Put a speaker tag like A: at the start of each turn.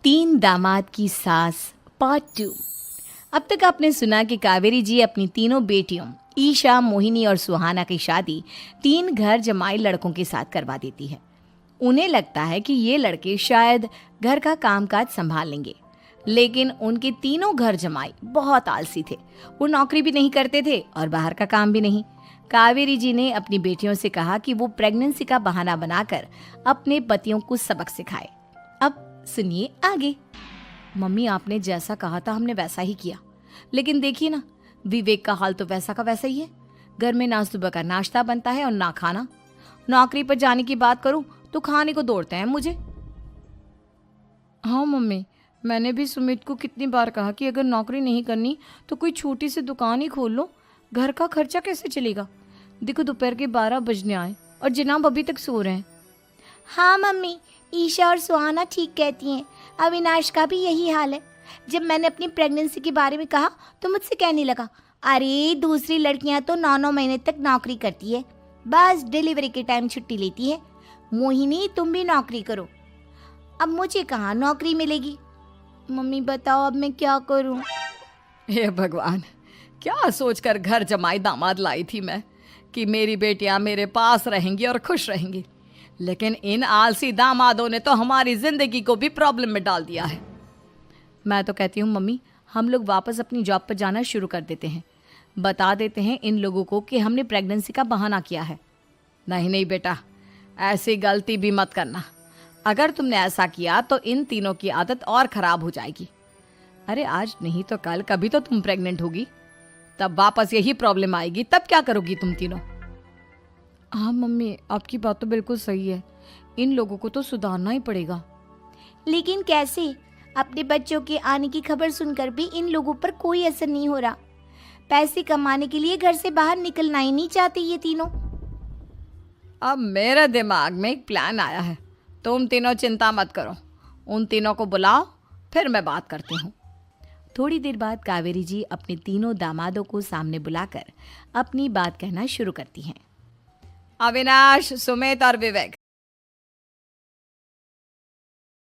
A: तीन दामाद की सास पार्ट 2। अब तक आपने सुना कि कावेरी जी अपनी तीनों बेटियों ईशा, मोहिनी और सुहाना की शादी तीन घर जमाई लड़कों के साथ करवा देती है। उन्हें लगता है कि ये लड़के शायद घर का कामकाज संभाल लेंगे, लेकिन उनके तीनों घर जमाई बहुत आलसी थे। वो नौकरी भी नहीं करते थे और बाहर का काम भी नहीं। कावेरी जी ने अपनी बेटियों से कहा कि वो प्रेगनेंसी का बहाना बनाकर अपने पतियों को सबक सिखाए। अब सुनिए आगे। मम्मी, आपने जैसा कहा था हमने वैसा ही किया, लेकिन देखिए ना, विवेक का हाल तो वैसा का वैसा ही है। घर में ना सुबह का नाश्ता बनता है और ना खाना। नौकरी पर जाने की बात करूं तो खाने को दौड़ते हैं मुझे। हाँ मम्मी, मैंने भी सुमित को कितनी बार कहा कि अगर नौकरी नहीं करनी तो कोई छोटी सी दुकान ही खोल लो। घर का खर्चा कैसे चलेगा? देखो, दोपहर के 12 बजने आए और जनाब अभी तक सो रहे हैं।
B: हाँ मम्मी, ईशा और सुहाना ठीक कहती हैं। अविनाश का भी यही हाल है। जब मैंने अपनी प्रेगनेंसी के बारे में कहा तो मुझसे कहने लगा, अरे दूसरी लड़कियां तो 9-9 महीने तक नौकरी करती है, बस डिलीवरी के टाइम छुट्टी लेती है। मोहिनी, तुम भी नौकरी करो। अब मुझे कहाँ नौकरी मिलेगी? मम्मी बताओ, अब मैं क्या करूँ?
A: हे भगवान, क्या सोचकर घर जमाई दामाद लाई थी मैं कि मेरी बेटियां मेरे पास रहेंगी और खुश रहेंगी, लेकिन इन आलसी दामादों ने तो हमारी जिंदगी को भी प्रॉब्लम में डाल दिया है। मैं तो कहती हूँ मम्मी, हम लोग वापस अपनी जॉब पर जाना शुरू कर देते हैं। बता देते हैं इन लोगों को कि हमने प्रेगनेंसी का बहाना किया है। नहीं नहीं बेटा, ऐसी गलती भी मत करना। अगर तुमने ऐसा किया तो इन तीनों की आदत और ख़राब हो जाएगी। अरे आज नहीं तो कल कभी तो तुम प्रेग्नेंट होगी, तब वापस यही प्रॉब्लम आएगी। तब क्या करोगी तुम तीनों? हाँ मम्मी, आपकी बात तो बिल्कुल सही है। इन लोगों को तो सुधारना ही पड़ेगा।
B: लेकिन कैसे? अपने बच्चों के आने की खबर सुनकर भी इन लोगों पर कोई असर नहीं हो रहा। पैसे कमाने के लिए घर से बाहर निकलना ही नहीं चाहते ये तीनों।
A: अब मेरे दिमाग में एक प्लान आया है। तुम तीनों चिंता मत करो, उन तीनों को बुलाओ, फिर मैं बात करती हूँ। थोड़ी देर बाद कावेरी जी अपने तीनों दामादों को सामने बुलाकर अपनी बात कहना शुरू करती हैं। अविनाश, सुमित और विवेक,